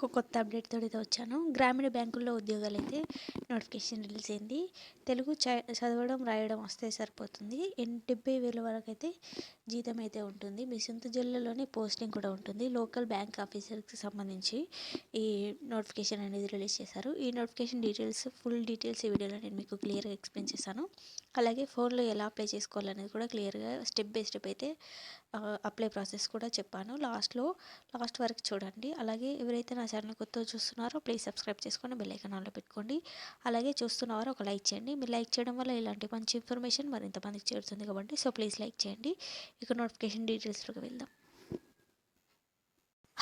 ఒక కొత్త అప్డేట్ తోటి అయితే వచ్చాను. గ్రామీణ బ్యాంకుల్లో ఉద్యోగాలైతే నోటిఫికేషన్ రిలీజ్ అయింది. తెలుగు చదవడం, రాయడం వస్తే సరిపోతుంది. 70,000 వరకైతే జీతం అయితే ఉంటుంది. మీ సొంత జిల్లాలోనే పోస్టింగ్ కూడా ఉంటుంది. లోకల్ బ్యాంక్ ఆఫీసర్కి సంబంధించి ఈ నోటిఫికేషన్ అనేది రిలీజ్ చేశారు. ఈ నోటిఫికేషన్ డీటెయిల్స్, ఫుల్ డీటెయిల్స్ ఈ వీడియోలో నేను మీకు క్లియర్గా ఎక్స్ప్లెయిన్ చేశాను. అలాగే ఫోన్లో ఎలా అప్లై చేసుకోవాలనేది కూడా క్లియర్గా స్టెప్ బై స్టెప్ అయితే అప్లై ప్రాసెస్ కూడా చెప్పాను. లాస్ట్ వరకు చూడండి. అలాగే ఎవరైతే నా ఛానల్ కొత్తగా చూస్తున్నారో ప్లీజ్ సబ్స్క్రైబ్ చేసుకొని బెల్ ఐకాన్ ఆన్లో పెట్టుకోండి. అలాగే చూస్తున్నవారు ఒక లైక్ చేయండి. మీరు లైక్ చేయడం వల్ల ఇలాంటి మంచి ఇన్ఫర్మేషన్ మరింత మందికి చేరుతుంది కాబట్టి ప్లీజ్ లైక్ చేయండి. ఇక నోటిఫికేషన్ డీటెయిల్స్లోకి వెళ్దాం.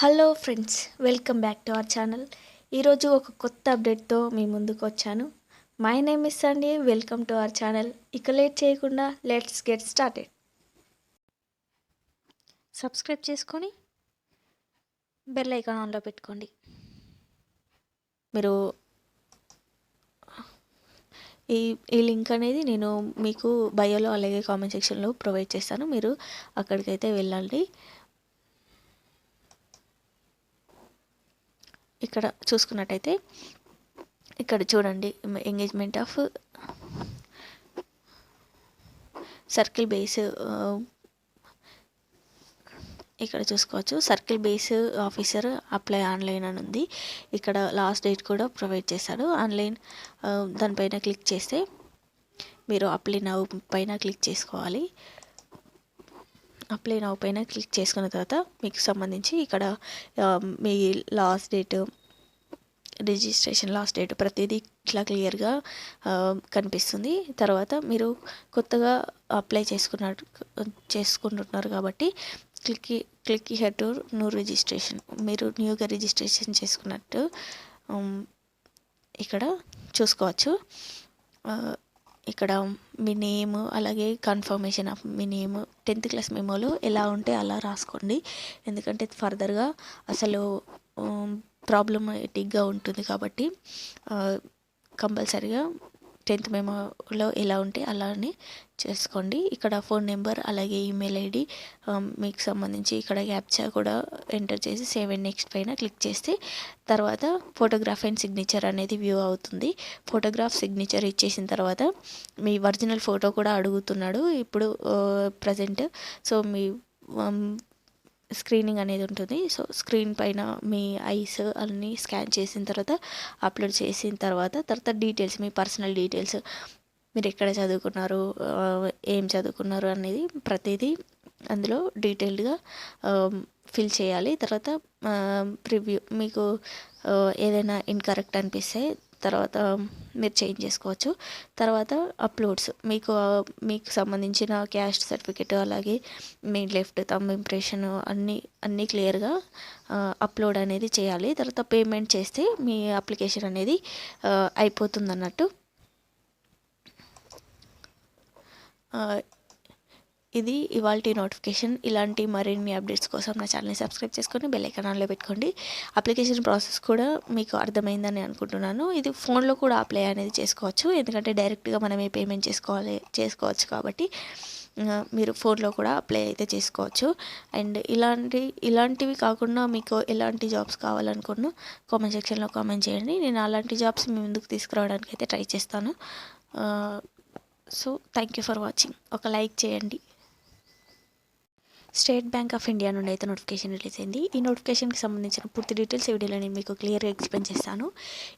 Hello friends, welcome back to our channel. ఈరోజు ఒక కొత్త అప్డేట్తో మీ ముందుకు వచ్చాను. My name is Sunday. Welcome to our channel. ఇక లేట్ చేయకుండా లెట్స్ గెట్ స్టార్టెడ్. సబ్స్క్రైబ్ చేసుకొని బెల్ ఐకాన్ ఆన్లో పెట్టుకోండి. మీరు ఈ లింక్ అనేది నేను మీకు బయోలో అలాగే కామెంట్ సెక్షన్లో ప్రొవైడ్ చేస్తాను. మీరు అక్కడికైతే వెళ్ళండి. ఇక్కడ చూసుకున్నట్టయితే ఇక్కడ చూడండి, ఎంగేజ్మెంట్ ఆఫ్ సర్కిల్ బేస్ ఇక్కడ చూసుకోవచ్చు. Circle base officer apply online అని ఉంది. ఇక్కడ లాస్ట్ డేట్ కూడా ప్రొవైడ్ చేశారు. ఆన్లైన్ దానిపైన క్లిక్ చేస్తే మీరు అప్లై నౌ పైన క్లిక్ చేసుకోవాలి. అప్లై నౌ పైన క్లిక్ చేసుకున్న తర్వాత మీకు సంబంధించి ఇక్కడ మీ last date, registration last date ప్రతిదీ ఇట్లా క్లియర్గా కనిపిస్తుంది. తర్వాత మీరు కొత్తగా అప్లై చేసుకుంటున్నారు కాబట్టి click here to new registration. మీరు న్యూగా రిజిస్ట్రేషన్ చేసుకున్నట్టు ఇక్కడ చూసుకోవచ్చు. ఇక్కడ మీ నేమ్ అలాగే కన్ఫర్మేషన్ ఆఫ్ మీ నేమ్ 10th క్లాస్ మెమోలో ఎలా ఉంటే అలా రాసుకోండి. ఎందుకంటే ఫర్దర్గా అసలు ప్రాబ్లమాటిక్గా ఉంటుంది కాబట్టి కంపల్సరీగా 10th మెమోలో ఎలా ఉంటే అలానే చేసుకోండి. ఇక్కడ ఫోన్ నెంబర్ అలాగే ఈమెయిల్ ఐడి మీకు సంబంధించి ఇక్కడ క్యాప్చా కూడా ఎంటర్ చేసి సేవ్ అండ్ నెక్స్ట్ పైన క్లిక్ చేస్తే తర్వాత ఫోటోగ్రాఫ్ అండ్ సిగ్నేచర్ అనేది వ్యూ అవుతుంది. ఫోటోగ్రాఫ్ సిగ్నేచర్ ఇచ్చేసిన తర్వాత మీ ఒరిజినల్ ఫోటో కూడా అడుగుతున్నాడు ఇప్పుడు ప్రజెంట్. సో మీ స్క్రీనింగ్ అనేది ఉంటుంది. సో స్క్రీన్ పైన మీ ఐస్ అన్నీ స్కాన్ చేసిన తర్వాత అప్లోడ్ చేసిన తర్వాత డీటెయిల్స్, మీ పర్సనల్ డీటెయిల్స్, మీరు ఎక్కడ చదువుకున్నారు, ఏం చదువుకున్నారు అనేది ప్రతిదీ అందులో డీటెయిల్డ్గా ఫిల్ చేయాలి. తర్వాత ప్రివ్యూ, మీకు ఏదైనా ఇన్కరెక్ట్ అనిపిస్తే తర్వాత మీరు చేంజ్ చేసుకోవచ్చు. తర్వాత అప్లోడ్స్, మీకు సంబంధించిన క్యాస్ట్ సర్టిఫికేట్ అలాగే మీ లెఫ్ట్ థంబ్ ఇంప్రెషన్ అన్నీ క్లియర్గా అప్లోడ్ అనేది చేయాలి. తర్వాత పేమెంట్ చేస్తే మీ అప్లికేషన్ అనేది అయిపోతుంది అన్నట్టు. ఇది ఇవాల్టి నోటిఫికేషన్. ఇలాంటి మరిన్ని అప్డేట్స్ కోసం నా ఛానల్ని సబ్స్క్రైబ్ చేసుకొని బెల్ ఐకాన్ ఆన్లో పెట్టుకోండి. అప్లికేషన్ ప్రాసెస్ కూడా మీకు అర్థమైందని అనుకుంటున్నాను. ఇది ఫోన్లో కూడా అప్లై అనేది చేసుకోవచ్చు, ఎందుకంటే డైరెక్ట్గా మనమే పేమెంట్ చేసుకోవచ్చు కాబట్టి మీరు ఫోన్లో కూడా అప్లై అయితే చేసుకోవచ్చు. అండ్ ఇలాంటివి కాకుండా మీకు ఎలాంటి జాబ్స్ కావాలనుకున్నా కామెంట్ సెక్షన్లో కామెంట్ చేయండి. నేను అలాంటి జాబ్స్ మీ ముందుకు తీసుకురావడానికి అయితే ట్రై చేస్తాను. So thank you for watching. ఒక లైక్ చేయండి. స్టేట్ బ్యాంక్ ఆఫ్ ఇండియా నుండి అయితే నోటిఫికేషన్ రిలీజ్ అయింది. ఈ నోటిఫికేషన్కి సంబంధించిన పూర్తి డీటెయిల్స్ ఈ వీడియోలో నేను మీకు క్లియర్గా ఎక్స్ప్లెయిన్ చేస్తాను.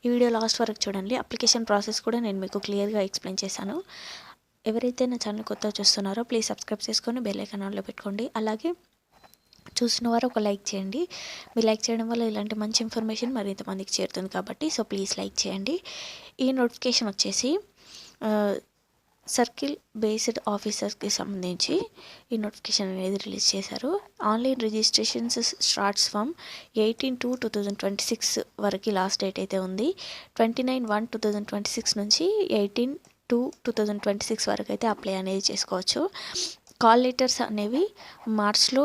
ఈ వీడియో లాస్ట్ వరకు చూడండి. అప్లికేషన్ ప్రాసెస్ కూడా నేను మీకు క్లియర్గా ఎక్స్ప్లెయిన్ చేశాను. ఎవరైతే నా ఛానల్ కొత్తగా చూస్తున్నారో ప్లీజ్ సబ్స్క్రైబ్ చేసుకొని బెల్ ఐకాన్ ఆన్లో పెట్టుకోండి. అలాగే చూసిన వారు ఒక లైక్ చేయండి. మీరు లైక్ చేయడం వల్ల ఇలాంటి మంచి ఇన్ఫర్మేషన్ మరింత మందికి చేరుతుంది కాబట్టి ప్లీజ్ లైక్ చేయండి. ఈ నోటిఫికేషన్ వచ్చేసి సర్కిల్ బేస్డ్ ఆఫీసర్స్కి సంబంధించి ఈ నోటిఫికేషన్ అనేది రిలీజ్ చేశారు. ఆన్లైన్ రిజిస్ట్రేషన్స్ స్టార్ట్స్ ఫ్రమ్ 18/2/2026 వరకు లాస్ట్ డేట్ అయితే ఉంది. 29/1/2026 నుంచి 18/2/2026 వరకు అయితే అప్లై అనేది చేసుకోవచ్చు. కాల్ లెటర్స్ అనేవి మార్చ్లో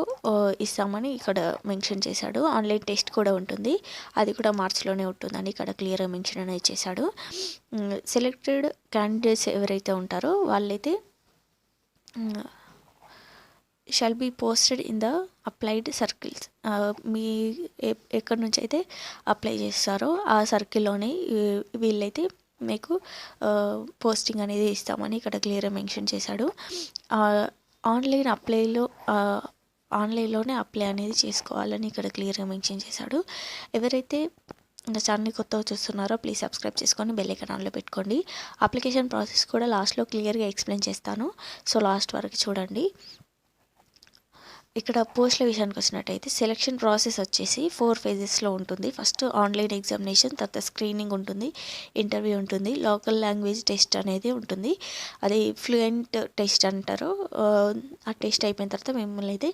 ఇస్తామని ఇక్కడ మెన్షన్ చేశాడు. ఆన్లైన్ టెస్ట్ కూడా ఉంటుంది, అది కూడా మార్చ్లోనే ఉంటుందని ఇక్కడ క్లియర్గా మెన్షన్ అనేది చేశాడు. సెలెక్టెడ్ క్యాండిడేట్స్ ఎవరైతే ఉంటారో వాళ్ళైతే shall be posted in the applied circles. మీ ఎక్కడి నుంచి అయితే అప్లై చేస్తారో ఆ సర్కిల్లోనే వీళ్ళైతే మీకు పోస్టింగ్ అనేది ఇస్తామని ఇక్కడ క్లియర్గా మెన్షన్ చేశాడు. ఆన్లైన్లోనే అప్లై అనేది చేసుకోవాలని ఇక్కడ క్లియర్గా మెన్షన్ చేశాడు. ఎవరైతే నా ఛానల్ని కొత్తగా చూస్తున్నారో ప్లీజ్ సబ్స్క్రైబ్ చేసుకొని బెల్ ఐకాన్ ఆన్లో పెట్టుకోండి. అప్లికేషన్ ప్రాసెస్ కూడా లాస్ట్లో క్లియర్గా ఎక్స్ప్లెయిన్ చేస్తాను, సో లాస్ట్ వరకు చూడండి. ఇక్కడ పోస్టుల విషయానికి వచ్చినట్టయితే సెలక్షన్ ప్రాసెస్ వచ్చేసి 4 phases ఉంటుంది. ఫస్ట్ ఆన్లైన్ ఎగ్జామినేషన్, తర్వాత స్క్రీనింగ్ ఉంటుంది, ఇంటర్వ్యూ ఉంటుంది, లోకల్ లాంగ్వేజ్ టెస్ట్ అనేది ఉంటుంది. అది ఫ్లూయెంట్ టెస్ట్ అంటారు. ఆ టెస్ట్ అయిపోయిన తర్వాత మిమ్మల్ని అయితే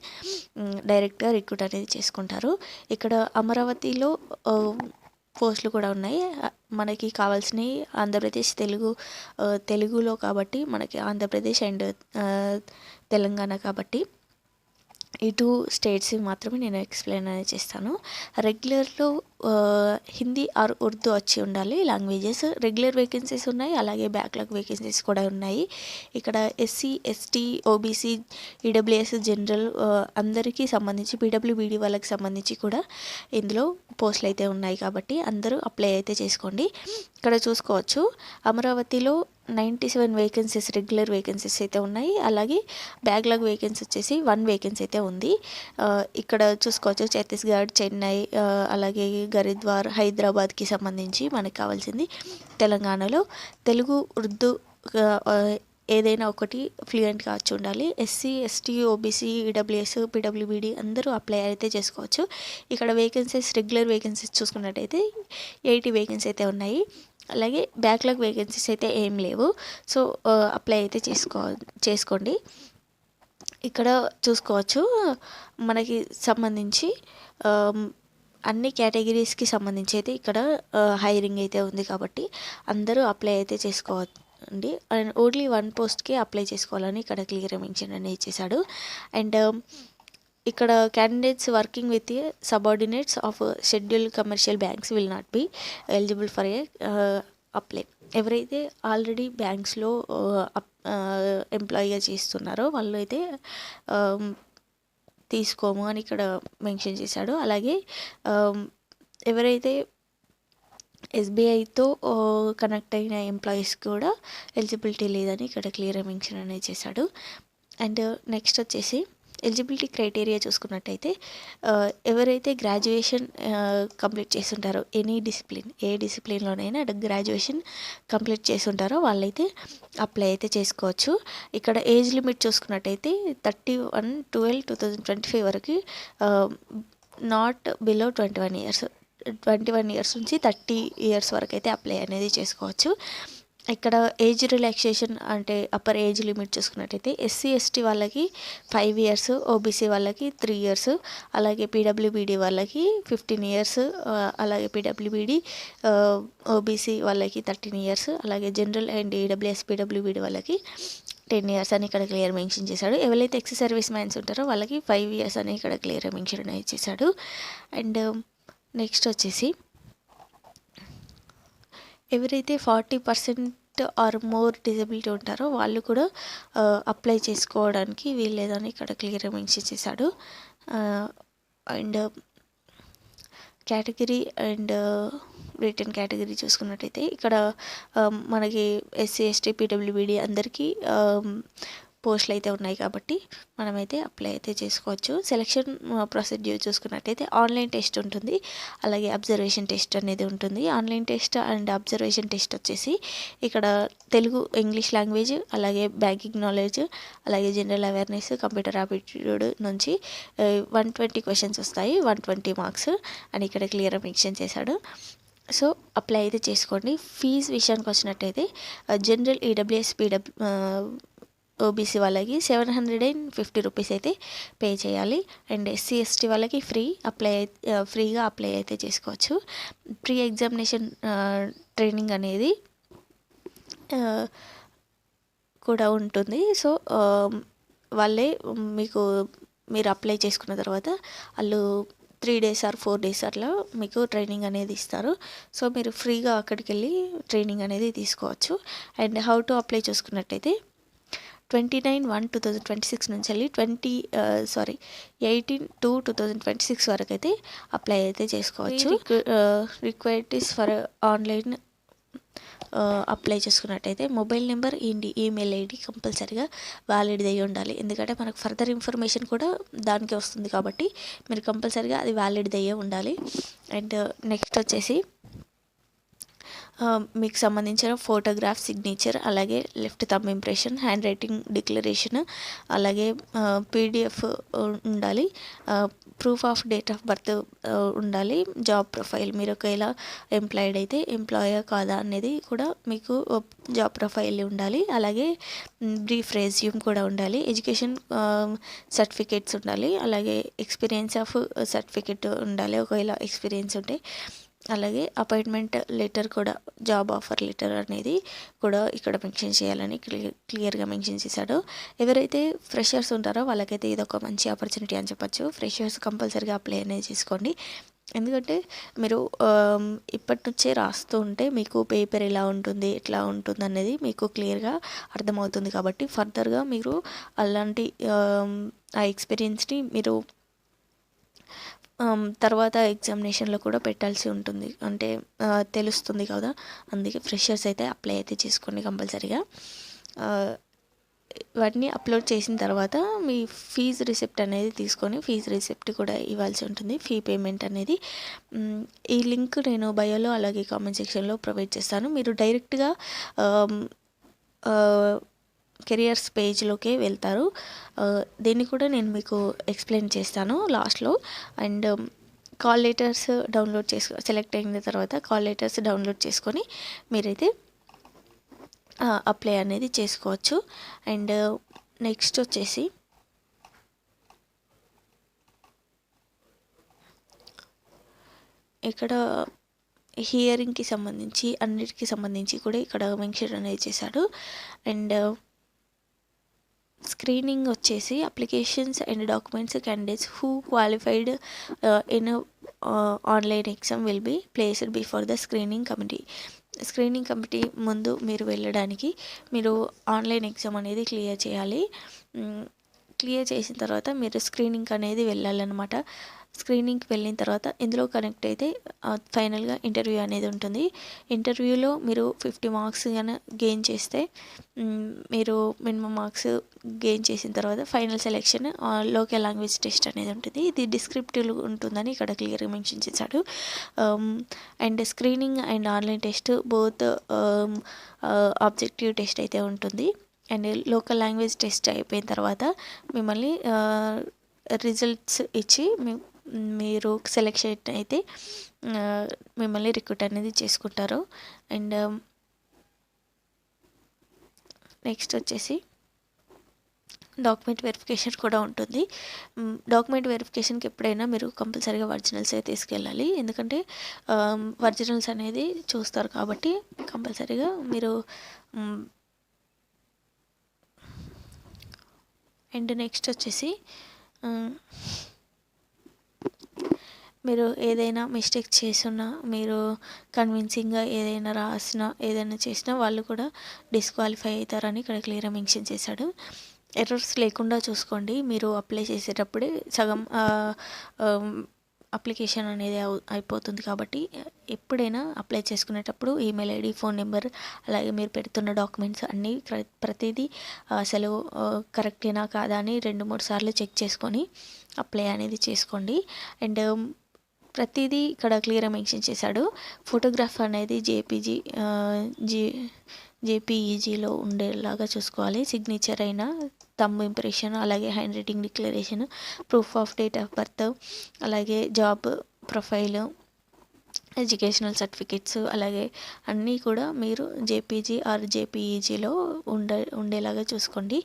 డైరెక్ట్గా రిక్రూట్ అనేది చేసుకుంటారు. ఇక్కడ అమరావతిలో పోస్టులు కూడా ఉన్నాయి. మనకి కావాల్సినవి ఆంధ్రప్రదేశ్ తెలుగులో కాబట్టి మనకి ఆంధ్రప్రదేశ్ అండ్ తెలంగాణ కాబట్టి ఈ 2 స్టేట్స్ మాత్రమే నేను ఎక్స్ప్లెయిన్ అనేది చేస్తాను. రెగ్యులర్లో హిందీ ఆర్ ఉర్దూ వచ్చి ఉండాలి లాంగ్వేజెస్. రెగ్యులర్ వేకెన్సీస్ ఉన్నాయి, అలాగే బ్యాక్లాగ్ వేకెన్సీస్ కూడా ఉన్నాయి. ఇక్కడ SC, ST, OBC, EWS, general అందరికీ సంబంధించి పీడబ్ల్యూబీడీ వాళ్ళకి సంబంధించి కూడా ఇందులో పోస్టులు అయితే ఉన్నాయి కాబట్టి అందరూ అప్లై అయితే చేసుకోండి. ఇక్కడ చూసుకోవచ్చు అమరావతిలో 97 వేకెన్సీస్ రెగ్యులర్ వేకెన్సీస్ అయితే ఉన్నాయి. అలాగే బ్యాక్లాగ్ వేకెన్సీ వచ్చేసి 1 వేకెన్సీ అయితే ఉంది. ఇక్కడ చూసుకోవచ్చు ఛత్తీస్గఢ్, చెన్నై, అలాగే హరిద్వార్, హైదరాబాద్కి సంబంధించి మనకు కావాల్సింది. తెలంగాణలో తెలుగు, ఉర్దూ ఏదైనా ఒకటి ఫ్లూయెంట్గా వచ్చి ఉండాలి. SC, ST, OBC, EWS, PWBD అందరూ అప్లై అయితే చేసుకోవచ్చు. ఇక్కడ వేకెన్సీస్ రెగ్యులర్ వేకెన్సీస్ చూసుకున్నట్టయితే 80 వేకెన్సీ అయితే ఉన్నాయి. అలాగే బ్యాక్లాగ్ వేకెన్సీస్ అయితే ఏం లేవు. సో అప్లై అయితే చేసుకోండి. ఇక్కడ చూసుకోవచ్చు మనకి సంబంధించి అన్ని కేటగిరీస్కి సంబంధించి అయితే ఇక్కడ హైరింగ్ అయితే ఉంది కాబట్టి అందరూ అప్లై అయితే చేసుకోండి. అండ్ ఓన్లీ 1 పోస్ట్కి అప్లై చేసుకోవాలని ఇక్కడ క్లియర్గా మెన్షన్ అనేది చేశాడు. అండ్ ఇక్కడ candidates working with subordinates of schedule commercial banks will not be eligible for a apply. ఎవరైతే ఆల్రెడీ బ్యాంక్స్లో ఎంప్లాయీగా చేస్తున్నారో వాళ్ళు అయితే తీసుకోము అని ఇక్కడ మెన్షన్ చేశాడు. అలాగే ఎవరైతే ఎస్బీఐతో కనెక్ట్ అయిన ఎంప్లాయీస్ కూడా ఎలిజిబిలిటీ లేదని ఇక్కడ క్లియర్గా మెన్షన్ అనేది చేశాడు. అండ్ నెక్స్ట్ వచ్చేసి ఎలిజిబిలిటీ క్రైటీరియా చూసుకున్నట్టయితే ఎవరైతే గ్రాడ్యుయేషన్ కంప్లీట్ చేస్తుంటారో ఏ డిసిప్లిన్లోనైనా గ్రాడ్యుయేషన్ కంప్లీట్ చేస్తుంటారో వాళ్ళైతే అప్లై అయితే చేసుకోవచ్చు. ఇక్కడ ఏజ్ లిమిట్ చూసుకున్నట్టయితే 31/12/2025 వరకు నాట్ బిలో 21 years 21 years నుంచి 30 years వరకు అయితే అప్లై అనేది చేసుకోవచ్చు. ఇక్కడ ఏజ్ రిలాక్సేషన్ అంటే అప్పర్ ఏజ్ లిమిట్ చూసుకున్నట్టయితే ఎస్సీ, ఎస్టీ వాళ్ళకి 5 years, ఓబీసీ వాళ్ళకి 3 years, అలాగే పీడబ్ల్యూబీడీ వాళ్ళకి 15 years, అలాగే పీడబ్ల్యూబీడీ ఓబీసీ వాళ్ళకి 13 years, అలాగే జనరల్ అండ్ ఈడబ్ల్యూఎస్ పీడబ్ల్యూబీడీ వాళ్ళకి 10 years అని ఇక్కడ క్లియర్ మెన్షన్ చేశాడు. ఎవరైతే ఎక్స్ సర్వీస్ మ్యాన్స్ ఉంటారో వాళ్ళకి 5 years అని ఇక్కడ క్లియర్ మెన్షన్ అనేది చేశాడు. అండ్ నెక్స్ట్ వచ్చేసి ఎవరైతే 40% ఆర్ మోర్ డిజబిలిటీ ఉంటారో వాళ్ళు కూడా అప్లై చేసుకోవడానికి వీల్లేదని ఇక్కడ క్లియర్గా మెన్షన్ చేశాడు. And category and return category చూసుకున్నట్టయితే ఇక్కడ మనకి ఎస్సీ, ఎస్టీ, పీడబ్ల్యూబీడీ అందరికీ పోస్టులు అయితే ఉన్నాయి కాబట్టి మనమైతే అప్లై అయితే చేసుకోవచ్చు. సెలక్షన్ ప్రొసీడ్యూర్ చూసుకున్నట్టయితే ఆన్లైన్ టెస్ట్ ఉంటుంది, అలాగే అబ్జర్వేషన్ టెస్ట్ అనేది ఉంటుంది. Online test and observation test వచ్చేసి ఇక్కడ తెలుగు, ఇంగ్లీష్ లాంగ్వేజ్, అలాగే బ్యాంకింగ్ నాలెడ్జ్, అలాగే జనరల్ అవేర్నెస్, కంప్యూటర్ ఆప్టిట్యూడ్ నుంచి 120 questions వస్తాయి, 120 marks అని ఇక్కడ క్లియర్గా మెన్షన్ చేశాడు. సో అప్లై అయితే చేసుకోండి. ఫీజు విషయానికి వచ్చినట్టయితే జనరల్, ఈడబ్ల్యూఎస్, ఓబీసీ వాళ్ళకి 750 rupees అయితే పే చేయాలి. అండ్ ఎస్సీ, ఎస్టీ వాళ్ళకి ఫ్రీగా అప్లై అయితే చేసుకోవచ్చు. ప్రీ ఎగ్జామినేషన్ ట్రైనింగ్ అనేది కూడా ఉంటుంది. సో వాళ్ళే మీరు అప్లై చేసుకున్న తర్వాత వాళ్ళు 3 days ఆర్ 4 days అట్లా మీకు ట్రైనింగ్ అనేది ఇస్తారు. సో మీరు ఫ్రీగా అక్కడికి వెళ్ళి ట్రైనింగ్ అనేది తీసుకోవచ్చు. అండ్ హౌ టు అప్లై చూసుకున్నట్టయితే 29/1/2026 నుంచి వెళ్ళి 18/2/2026 వరకు అయితే అప్లై అయితే చేసుకోవచ్చు. Required is for online apply చేసుకున్నట్టయితే మొబైల్ నెంబర్ ఈమెయిల్ ఐడి కంపల్సరీగా వ్యాలిడ్ అయ్యి ఉండాలి. ఎందుకంటే మనకు ఫర్దర్ ఇన్ఫర్మేషన్ కూడా దానికి వస్తుంది కాబట్టి మీరు కంపల్సరీగా అది వ్యాలిడ్ అయ్యే ఉండాలి. అండ్ నెక్స్ట్ వచ్చేసి మీకు సంబంధించిన ఫోటోగ్రాఫ్, సిగ్నేచర్, అలాగే left thumb impression, hand writing declaration, అలాగే పీడిఎఫ్ ఉండాలి. Proof of date of birth ఉండాలి. జాబ్ ప్రొఫైల్, మీరు ఒకవేళ ఎంప్లాయిడ్ అయితే ఎంప్లాయర్ కాదా అనేది కూడా మీకు జాబ్ ప్రొఫైల్ ఉండాలి. అలాగే బ్రీఫ్ రెజ్యూమ్ కూడా ఉండాలి. ఎడ్యుకేషన్ సర్టిఫికేట్స్ ఉండాలి. అలాగే ఎక్స్పీరియన్స్ ఆఫ్ సర్టిఫికేట్ ఉండాలి ఒకవేళ ఎక్స్పీరియన్స్ ఉంటే. అలాగే అపాయింట్మెంట్ లెటర్ కూడా, జాబ్ ఆఫర్ లెటర్ అనేది కూడా ఇక్కడ మెన్షన్ చేయాలని క్లియర్గా మెన్షన్ చేశాడు. ఎవరైతే ఫ్రెషర్స్ ఉంటారో వాళ్ళకైతే ఇది ఒక మంచి ఆపర్చునిటీ అని చెప్పొచ్చు. ఫ్రెషర్స్ కంపల్సరీగా అప్లై అనేది చేసుకోండి. ఎందుకంటే మీరు ఇప్పటి నుంచే రాస్తూ ఉంటే మీకు పేపర్ ఎలా ఉంటుంది, ఎట్లా ఉంటుంది అనేది మీకు క్లియర్గా అర్థమవుతుంది. కాబట్టి ఫర్దర్గా మీరు అలాంటి ఆ ఎక్స్పీరియన్స్ని మీరు తర్వాత ఎగ్జామినేషన్లో కూడా పెట్టాల్సి ఉంటుంది, అంటే తెలుస్తుంది కదా. అందుకే ఫ్రెషర్స్ అయితే అప్లై అయితే చేసుకోండి కంపల్సరీగా. ఇవన్నీ అప్లోడ్ చేసిన తర్వాత మీ ఫీజు రిసిప్ట్ అనేది తీసుకొని ఫీజు రిసిప్ట్ కూడా ఇవ్వాల్సి ఉంటుంది. ఫీ పేమెంట్ అనేది ఈ లింక్ నేను బయోలో అలాగే కామెంట్ సెక్షన్లో ప్రొవైడ్ చేస్తాను. మీరు డైరెక్ట్గా కెరియర్స్ పేజ్లోకే వెళ్తారు. దీన్ని కూడా నేను మీకు ఎక్స్ప్లెయిన్ చేస్తాను లాస్ట్లో. And call letters download select అయిన తర్వాత కాల్ లెటర్స్ డౌన్లోడ్ చేసుకొని మీరైతే అప్లై అనేది చేసుకోవచ్చు. అండ్ నెక్స్ట్ వచ్చేసి ఇక్కడ హియరింగ్కి సంబంధించి అన్నిటికీ సంబంధించి కూడా ఇక్కడ మెన్షన్ అనేది చేశాడు. అండ్ స్క్రీనింగ్ వచ్చేసి applications and documents candidates who qualified in online exam will be placed before the screening committee. Screening committee ముందు మీరు వెళ్ళడానికి మీరు ఆన్లైన్ ఎగ్జామ్ అనేది క్లియర్ చేయాలి. క్లియర్ చేసిన తర్వాత మీరు స్క్రీనింగ్ అనేది వెళ్ళాలన్నమాట. స్క్రీనింగ్కి వెళ్ళిన తర్వాత ఇందులో కనెక్ట్ అయితే ఫైనల్గా ఇంటర్వ్యూ అనేది ఉంటుంది. ఇంటర్వ్యూలో మీరు 50 మార్క్స్ కానీ గెయిన్ చేస్తే మీరు మినిమం మార్క్స్ గెయిన్ చేసిన తర్వాత final selection local language test అనేది ఉంటుంది. ఇది డిస్క్రిప్టివ్ ఉంటుందని ఇక్కడ క్లియర్గా మెన్షన్ చేశాడు. And screening and online test both objective test అయితే ఉంటుంది. అండ్ లోకల్ లాంగ్వేజ్ టెస్ట్ అయిపోయిన తర్వాత మిమ్మల్ని రిజల్ట్స్ ఇచ్చి మీరు సెలెక్షన్ అయితే మిమ్మల్ని రిక్రూట్ అనేది చేసుకుంటారు. అండ్ నెక్స్ట్ వచ్చేసి డాక్యుమెంట్ వెరిఫికేషన్ కూడా ఉంటుంది. డాక్యుమెంట్ వెరిఫికేషన్కి ఎప్పుడైనా మీరు కంపల్సరీగా ఒరిజినల్స్ అయితే తీసుకెళ్ళాలి. ఎందుకంటే ఒరిజినల్స్ అనేది చూస్తారు కాబట్టి కంపల్సరీగా మీరు. అండ్ నెక్స్ట్ వచ్చేసి మీరు ఏదైనా మిస్టేక్ చేసున్నా, మీరు కన్విన్సింగ్గా ఏదైనా రాసినా, ఏదైనా చేసినా వాళ్ళు కూడా డిస్క్వాలిఫై అవుతారని ఇక్కడ క్లియర్గా మెన్షన్ చేశాడు. ఎర్రర్స్ లేకుండా చూసుకోండి. మీరు అప్లై చేసేటప్పుడే సగం అప్లికేషన్ అనేది అయిపోతుంది. కాబట్టి ఎప్పుడైనా అప్లై చేసుకునేటప్పుడు ఈమెయిల్ ఐడి, ఫోన్ నెంబర్, అలాగే మీరు పెడుతున్న డాక్యుమెంట్స్ అన్నీ ప్రతిదీ అసలు కరెక్టేనా కాదా అని 2-3 సార్లు చెక్ చేసుకొని అప్లై అనేది చేసుకోండి. అండ్ ప్రతిదీ ఇక్కడ క్లియర్గా మెన్షన్ చేశాడు. ఫోటోగ్రాఫ్ అనేది జేపీఈజీలో ఉండేలాగా చూసుకోవాలి. సిగ్నేచర్ అయినా, థంబ్ ఇంప్రెషన్, అలాగే hand writing declaration, proof of date of birth, అలాగే జాబ్ ప్రొఫైల్, ఎడ్యుకేషనల్ సర్టిఫికేట్స్, అలాగే అన్నీ కూడా మీరు జేపీజీ ఆర్ జేపీఈజీలో ఉండేలాగా చూసుకోండి.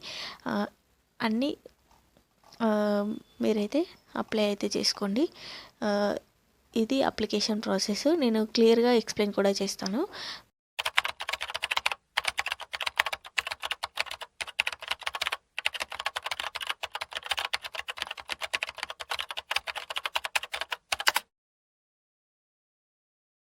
అన్నీ మీరైతే అప్లై అయితే చేసుకోండి. ఇది అప్లికేషన్ ప్రాసెస్. నేను క్లియర్గా ఎక్స్ప్లెయిన్ కూడా చేస్తాను.